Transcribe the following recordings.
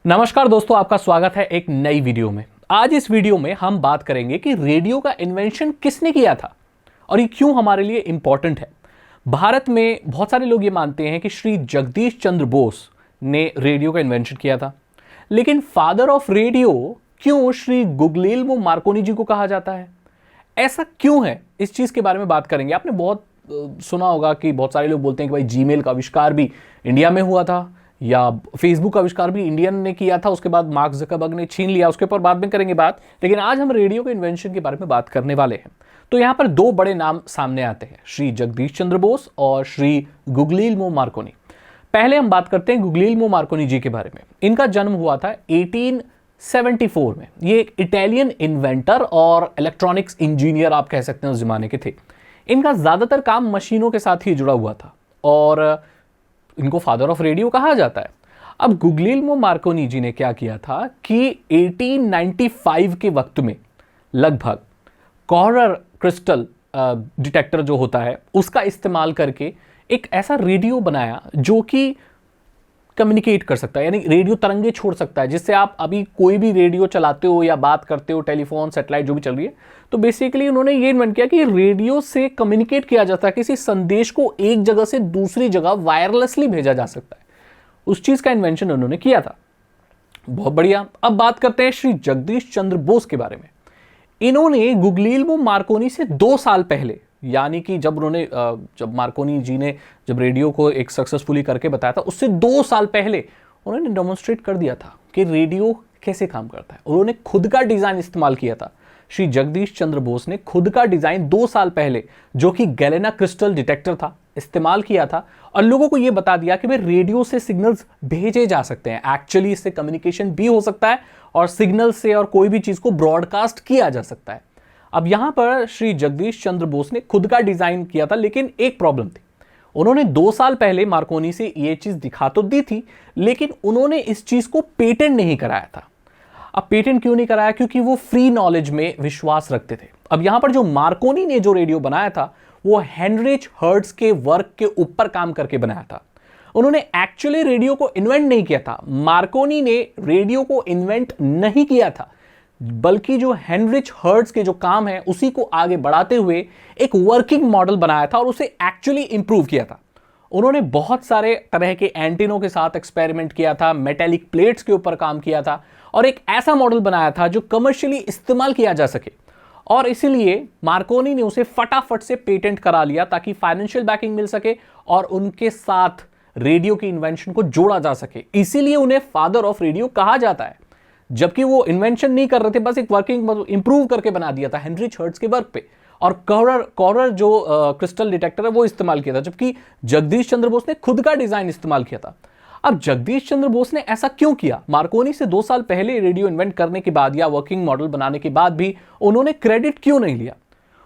नमस्कार दोस्तों, आपका स्वागत है एक नई वीडियो में। आज इस वीडियो में हम बात करेंगे कि रेडियो का इन्वेंशन किसने किया था और ये क्यों हमारे लिए इंपॉर्टेंट है। भारत में बहुत सारे लोग ये मानते हैं कि श्री जगदीश चंद्र बोस ने रेडियो का इन्वेंशन किया था, लेकिन फादर ऑफ रेडियो क्यों श्री गुगलेल्मो मार्कोनी जी को कहा जाता है? ऐसा क्यों है, इस चीज के बारे में बात करेंगे। आपने बहुत सुना होगा कि बहुत सारे लोग बोलते हैं कि भाई जीमेल का आविष्कार भी इंडिया में हुआ था, या फेसबुक का आविष्कार भी इंडियन ने किया था, उसके बाद मार्क ज़करबर्ग ने छीन लिया। उसके ऊपर बाद में करेंगे बात, लेकिन आज हम रेडियो के इन्वेंशन के बारे में बात करने वाले हैं। तो यहां पर दो बड़े नाम सामने आते हैं, श्री जगदीश चंद्र बोस और श्री गुगलेल्मो मार्कोनी। पहले हम बात करते हैं गुगलेल्मो मार्कोनी जी के बारे में। इनका जन्म हुआ था 1874 में। ये एक इटालियन इन्वेंटर और इलेक्ट्रॉनिक्स इंजीनियर आप कह सकते हैं उस जमाने के थे। इनका ज्यादातर काम मशीनों के साथ ही जुड़ा हुआ था और इनको फादर ऑफ रेडियो कहा जाता है। अब गुगलेल्मो मार्कोनी जी ने क्या किया था कि 1895 के वक्त में लगभग कॉरर क्रिस्टल डिटेक्टर जो होता है उसका इस्तेमाल करके एक ऐसा रेडियो बनाया जो कि कम्युनिकेट कर सकता है, यानी रेडियो तरंगे छोड़ सकता है, जिससे आप अभी कोई भी रेडियो चलाते हो या बात करते हो, टेलीफोन सैटेलाइट जो भी चल रही है, तो बेसिकली उन्होंने ये इन्वेंट किया कि रेडियो से कम्युनिकेट किया जाता है, किसी संदेश को एक जगह से दूसरी जगह वायरलेसली भेजा जा सकता है। उस चीज का इन्वेंशन उन्होंने किया था। बहुत बढ़िया। अब बात करते हैं श्री जगदीश चंद्र बोस के बारे में। इन्होंने गुगलेल्मो मार्कोनी से 2 साल पहले, यानी कि जब मार्कोनी जी ने जब रेडियो को एक सक्सेसफुली करके बताया था, उससे 2 साल पहले उन्होंने डेमोन्स्ट्रेट कर दिया था कि रेडियो कैसे काम करता है। उन्होंने खुद का डिजाइन इस्तेमाल किया था। श्री जगदीश चंद्र बोस ने खुद का डिजाइन 2 साल पहले, जो कि गैलेना क्रिस्टल डिटेक्टर था, इस्तेमाल किया था और लोगों को यह बता दिया कि भाई रेडियो से सिग्नल्स भेजे जा सकते हैं। एक्चुअली इससे कम्युनिकेशन भी हो सकता है और सिग्नल से और कोई भी चीज को ब्रॉडकास्ट किया जा सकता है। अब यहां पर श्री जगदीश चंद्र बोस ने खुद का डिजाइन किया था, लेकिन एक प्रॉब्लम थी। उन्होंने 2 साल पहले मार्कोनी से ये चीज दिखा तो दी थी, लेकिन उन्होंने इस चीज को पेटेंट नहीं कराया था। अब पेटेंट क्यों नहीं कराया? क्योंकि वो फ्री नॉलेज में विश्वास रखते थे। अब यहां पर जो मार्कोनी ने जो रेडियो बनाया था वो हेनरिच हर्ट्ज के वर्क के ऊपर काम करके बनाया था। उन्होंने एक्चुअली रेडियो को इन्वेंट नहीं किया था। मार्कोनी ने रेडियो को इन्वेंट नहीं किया था, बल्कि जो हेनरिच हर्ट्ज के जो काम है उसी को आगे बढ़ाते हुए एक वर्किंग मॉडल बनाया था और उसे एक्चुअली इंप्रूव किया था। उन्होंने बहुत सारे तरह के एंटीनों के साथ एक्सपेरिमेंट किया था, मेटेलिक प्लेट्स के ऊपर काम किया था और एक ऐसा मॉडल बनाया था जो कमर्शियली इस्तेमाल किया जा सके। और इसीलिए मार्कोनी ने उसे फटाफट से पेटेंट करा लिया ताकि फाइनेंशियल बैकिंग मिल सके और उनके साथ रेडियो की इन्वेंशन को जोड़ा जा सके। इसीलिए उन्हें फादर ऑफ रेडियो कहा जाता है, जबकि वो इन्वेंशन नहीं कर रहे थे, बस एक वर्किंग इंप्रूव करके बना दिया था हेनरिच हर्ट्ज के वर्क पे। और कॉरर जो क्रिस्टल डिटेक्टर है वो इस्तेमाल किया था, जबकि जगदीश चंद्र बोस ने खुद का डिजाइन इस्तेमाल किया था। अब जगदीश चंद्र बोस ने ऐसा क्यों किया? मार्कोनी से 2 साल पहले रेडियो इन्वेंट करने के बाद या वर्किंग मॉडल बनाने के बाद भी उन्होंने क्रेडिट क्यों नहीं लिया?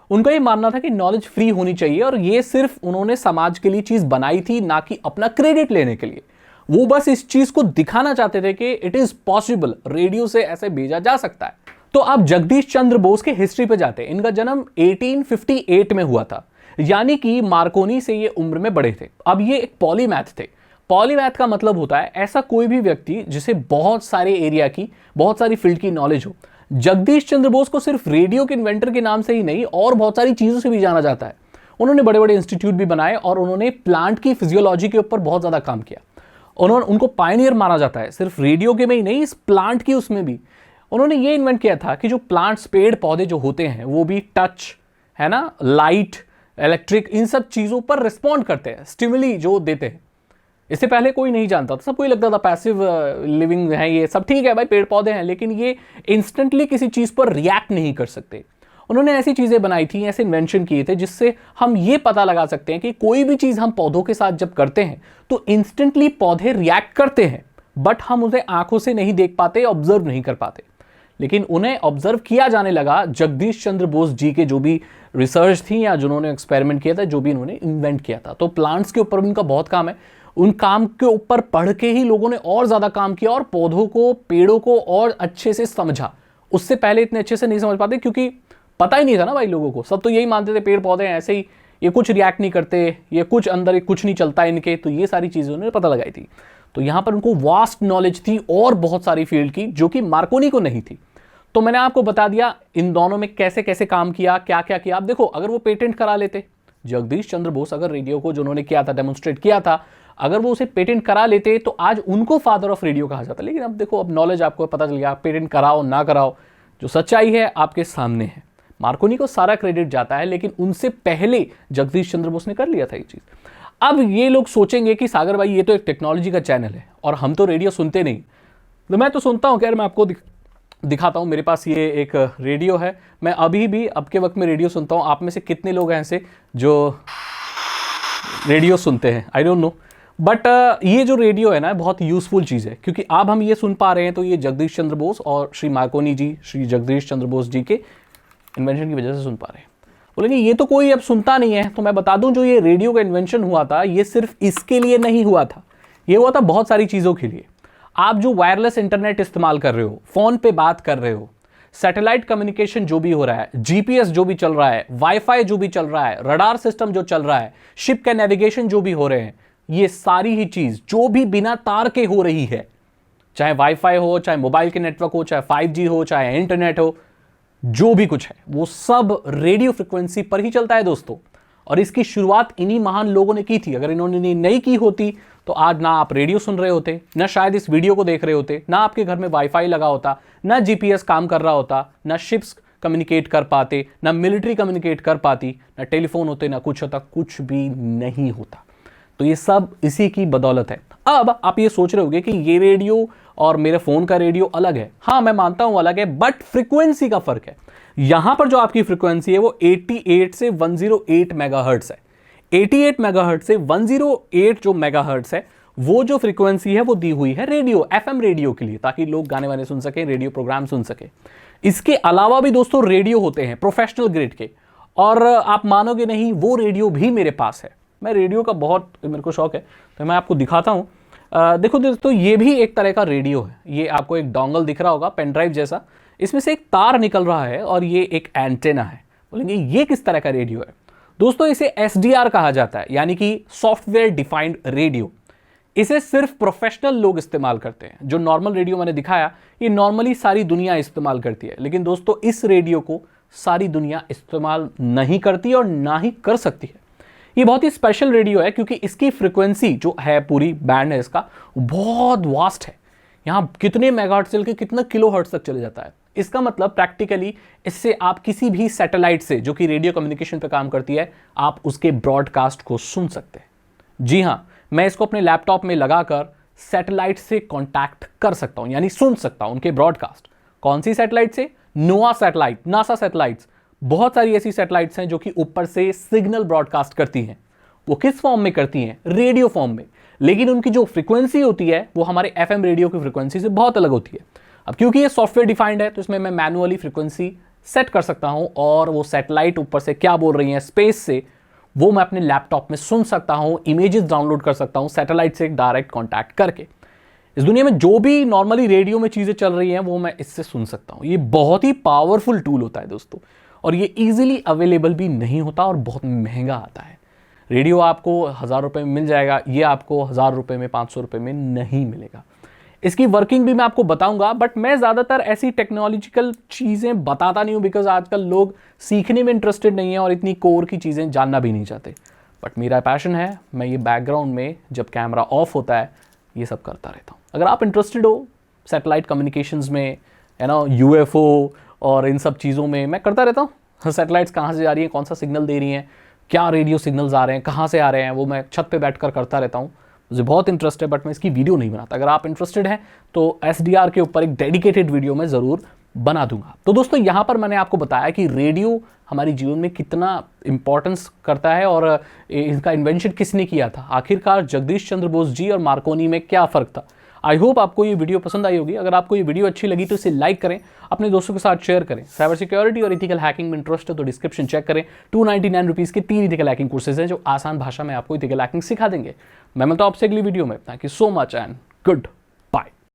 उनका यह मानना था कि नॉलेज फ्री होनी चाहिए और ये सिर्फ उन्होंने समाज के लिए चीज बनाई थी, ना कि अपना क्रेडिट लेने के लिए। वो बस इस चीज को दिखाना चाहते थे कि इट इज पॉसिबल, रेडियो से ऐसे भेजा जा सकता है। तो आप जगदीश चंद्र बोस के हिस्ट्री पे जाते हैं। इनका जन्म 1858 में हुआ था, यानी कि मार्कोनी से ये उम्र में बड़े थे। अब ये एक पॉलीमैथ थे। पॉलीमैथ का मतलब होता है ऐसा कोई भी व्यक्ति जिसे बहुत सारे एरिया की, बहुत सारी फील्ड की नॉलेज हो। जगदीश चंद्र बोस को सिर्फ रेडियो के इन्वेंटर के नाम से ही नहीं और बहुत सारी चीजों से भी जाना जाता है। उन्होंने बड़े बड़े इंस्टीट्यूट भी बनाए और उन्होंने प्लांट की फिजियोलॉजी के ऊपर बहुत ज्यादा काम किया। उनको पायनियर माना जाता है, सिर्फ रेडियो के में ही नहीं, इस प्लांट की उसमें भी। उन्होंने ये इन्वेंट किया था कि जो प्लांट्स, पेड़ पौधे जो होते हैं वो भी टच, है ना, लाइट, इलेक्ट्रिक, इन सब चीजों पर रिस्पॉन्ड करते हैं, स्टिमुली जो देते हैं। इससे पहले कोई नहीं जानता था, सबको ही लगता था पैसिव लिविंग है, ये सब ठीक है भाई, पेड़ पौधे हैं, लेकिन ये इंस्टेंटली किसी चीज पर रिएक्ट नहीं कर सकते। उन्होंने ऐसी चीजें बनाई थी, ऐसे इन्वेंशन किए थे जिससे हम ये पता लगा सकते हैं कि कोई भी चीज हम पौधों के साथ जब करते हैं तो इंस्टेंटली पौधे रिएक्ट करते हैं, बट हम उसे आंखों से नहीं देख पाते, ऑब्जर्व नहीं कर पाते। लेकिन उन्हें ऑब्जर्व किया जाने लगा जगदीश चंद्र बोस जी के जो भी रिसर्च थी या जिन्होंने एक्सपेरिमेंट किया था, जो भी इन्होंने इन्वेंट किया था। तो प्लांट्स के ऊपर उनका बहुत काम है। उन काम के ऊपर पढ़ के ही लोगों ने और ज्यादा काम किया और पौधों को, पेड़ों को और अच्छे से समझा। उससे पहले इतने अच्छे से नहीं समझ पाते, क्योंकि पता ही नहीं था ना भाई लोगों को। सब तो यही मानते थे पेड़ पौधे ऐसे ही, ये कुछ रिएक्ट नहीं करते, ये कुछ अंदर कुछ नहीं चलता इनके, तो ये सारी चीजें उन्होंने पता लगाई थी। तो यहां पर उनको वास्ट नॉलेज थी और बहुत सारी फील्ड की जो कि मार्कोनी को नहीं थी। तो मैंने आपको बता दिया इन दोनों में कैसे कैसे काम किया, क्या क्या किया। आप देखो, अगर वो पेटेंट करा लेते, जगदीश चंद्र बोस अगर रेडियो को जो उन्होंने किया था, डेमोन्स्ट्रेट किया था, अगर वो उसे पेटेंट करा लेते तो आज उनको फादर ऑफ रेडियो कहा जाता। लेकिन अब देखो, अब नॉलेज आपको पता चल गया, पेटेंट कराओ ना कराओ, जो सच्चाई है आपके सामने है। मार्कोनी को सारा क्रेडिट जाता है, लेकिन उनसे पहले जगदीश चंद्र बोस ने कर लिया था ये चीज। अब ये लोग सोचेंगे कि सागर भाई ये तो एक टेक्नोलॉजी का चैनल है और हम तो रेडियो सुनते नहीं। तो मैं तो सुनता हूँ, खैर मैं आपको दिखाता हूँ। मेरे पास ये एक रेडियो है, मैं अभी भी अब के वक्त में रेडियो सुनता हूँ। आप में से कितने लोग हैं ऐसे जो रेडियो सुनते हैं, आई डोंट नो। बट ये जो रेडियो है ना, बहुत यूजफुल चीज़ है, क्योंकि अब हम ये सुन पा रहे हैं तो ये जगदीश चंद्र बोस और श्री मार्कोनी जी, श्री जगदीश चंद्र बोस जी के इन्वेंशन की वजह से सुन पा रहे हैं। बोलेंगे ये तो कोई अब सुनता नहीं है। तो मैं बता दूं, जो ये रेडियो का इन्वेंशन हुआ था, ये सिर्फ इसके लिए नहीं हुआ था, ये हुआ था बहुत सारी चीज़ों के लिए। आप जो वायरलेस इंटरनेट इस्तेमाल कर रहे हो, फोन पे बात कर रहे हो, सैटेलाइट कम्युनिकेशन जो भी हो रहा है, जीपीएस जो भी चल रहा है, वाईफाई जो भी चल रहा है, रडार सिस्टम जो चल रहा है, शिप के नेविगेशन जो भी हो रहे हैं, ये सारी ही चीज जो भी बिना तार के हो रही है, चाहे वाईफाई हो, चाहे मोबाइल के नेटवर्क हो, चाहे 5G हो, चाहे इंटरनेट हो, जो भी कुछ है वो सब रेडियो फ्रिक्वेंसी पर ही चलता है दोस्तों। और इसकी शुरुआत इन्हीं महान लोगों ने की थी। अगर इन्होंने नहीं की होती तो आज ना आप रेडियो सुन रहे होते, ना शायद इस वीडियो को देख रहे होते, ना आपके घर में वाईफाई लगा होता, ना जीपीएस काम कर रहा होता, ना शिप्स कम्युनिकेट कर पाते, ना मिलिट्री कम्युनिकेट कर पाती, ना टेलीफोन होते, ना कुछ होता, कुछ भी नहीं होता। तो ये सब इसी की बदौलत है। अब आप ये सोच रहे होंगे कि ये रेडियो और मेरे फोन का रेडियो अलग है। हाँ, मैं मानता हूं अलग है, बट फ्रीक्वेंसी का फर्क है। यहां पर जो आपकी फ्रीक्वेंसी है वो 88 से 108 मेगाहर्ट्ज है। 88 मेगाहर्ट्ज से 108 जो मेगाहर्ट्ज है, वो जो फ्रीक्वेंसी है वो दी हुई है रेडियो, एफएम रेडियो के लिए, ताकि लोग गाने वाने सुन सके, रेडियो प्रोग्राम सुन सके। इसके अलावा भी दोस्तों रेडियो होते हैं प्रोफेशनल ग्रेड के, और आप मानोगे नहीं, वो रेडियो भी मेरे पास है। मैं रेडियो का बहुत मेरे को शौक है, तो मैं आपको दिखाता हूँ। देखो दोस्तों, ये भी एक तरह का रेडियो है। ये आपको एक डोंगल दिख रहा होगा, पेन ड्राइव जैसा, इसमें से एक तार निकल रहा है और ये एक एंटेना है। बोलेंगे ये किस तरह का रेडियो है? दोस्तों, इसे SDR कहा जाता है, यानी कि सॉफ्टवेयर डिफाइंड रेडियो। इसे सिर्फ प्रोफेशनल लोग इस्तेमाल करते हैं। जो नॉर्मल रेडियो मैंने दिखाया, ये नॉर्मली सारी दुनिया इस्तेमाल करती है, लेकिन दोस्तों इस रेडियो को सारी दुनिया इस्तेमाल नहीं करती और ना ही कर सकती है। ये बहुत ही स्पेशल रेडियो है, क्योंकि इसकी फ्रीक्वेंसी जो है, पूरी बैंड है इसका, बहुत वास्ट है। यहाँ कितने मेगाहर्ट्ज से लेकर कितना किलोहर्ट्ज तक चले जाता है। इसका मतलब प्रैक्टिकली इससे आप किसी भी सैटेलाइट से, जो कि रेडियो कम्युनिकेशन पे काम करती है, आप उसके ब्रॉडकास्ट को सुन सकते हैं। जी हाँ, मैं इसको अपने लैपटॉप में लगाकर सैटेलाइट से कांटेक्ट कर सकता हूं, यानी सुन सकता हूं उनके ब्रॉडकास्ट। कौन सी सैटेलाइट से? नोआ सैटेलाइट, नासा सैटेलाइट्स, बहुत सारी ऐसी सैटेलाइट्स हैं जो कि ऊपर से सिग्नल ब्रॉडकास्ट करती हैं। वो किस फॉर्म में करती हैं? रेडियो फॉर्म में। लेकिन उनकी जो फ्रीक्वेंसी होती है वो हमारे एफएम रेडियो की फ्रीक्वेंसी से बहुत अलग होती है। अब क्योंकि ये सॉफ्टवेयर डिफाइंड है, तो इसमें मैं मैनुअली फ्रीक्वेंसी सेट कर सकता हूं, और वो सैटेलाइट ऊपर से क्या बोल रही है स्पेस से, वो मैं अपने लैपटॉप में सुन सकता हूं, इमेजेस डाउनलोड कर सकता हूं सैटेलाइट से डायरेक्ट कॉन्टैक्ट करके। इस दुनिया में जो भी नॉर्मली रेडियो में चीज़ें चल रही हैं वो मैं इससे सुन सकता हूं। ये बहुत ही पावरफुल टूल होता है दोस्तों, और ये ईजिली अवेलेबल भी नहीं होता और बहुत महंगा आता है। रेडियो आपको 1000 रुपये में मिल जाएगा, ये आपको 1000 रुपये में, 500 रुपये में नहीं मिलेगा। इसकी वर्किंग भी मैं आपको बताऊंगा, बट मैं ज़्यादातर ऐसी टेक्नोलॉजिकल चीज़ें बताता नहीं हूं, बिकॉज आजकल लोग सीखने में इंटरेस्टेड नहीं है और इतनी कोर की चीज़ें जानना भी नहीं चाहते। बट मेरा पैशन है, मैं ये बैकग्राउंड में जब कैमरा ऑफ होता है ये सब करता रहता हूँ। अगर आप इंटरेस्टेड हो सैटेलाइट कम्युनिकेशंस में, है ना, UFO और इन सब चीज़ों में, मैं करता रहता हूँ। सैटेलाइट्स कहाँ से जा रही हैं, कौन सा सिग्नल दे रही हैं, क्या रेडियो सिग्नल्स आ रहे हैं, कहाँ से आ रहे हैं, वो मैं छत पे बैठकर करता रहता हूँ। मुझे बहुत इंटरेस्ट है, बट मैं इसकी वीडियो नहीं बनाता। अगर आप इंटरेस्टेड हैं तो SDR के ऊपर एक डेडिकेटेड वीडियो मैं ज़रूर बना दूंगा। तो दोस्तों, यहाँ पर मैंने आपको बताया कि रेडियो हमारे जीवन में कितना इंपॉर्टेंस करता है और इसका इन्वेंशन किसने किया था। आखिरकार जगदीश चंद्र बोस जी और मार्कोनी में क्या फ़र्क था। आई होप आपको ये वीडियो पसंद आई होगी। अगर आपको ये वीडियो अच्छी लगी तो इसे लाइक करें, अपने दोस्तों के साथ शेयर करें। साइबर सिक्योरिटी और इथिकल हैकिंग में इंटरेस्ट है तो डिस्क्रिप्शन चेक करें। 299 रुपीज़ के 3 इथिकल हैकिंग कोर्सेज हैं जो आसान भाषा में आपको इथिकल हैकिंग सिखा देंगे। मैं मिलता हूं आपसे अगली वीडियो में। Thank you so much and good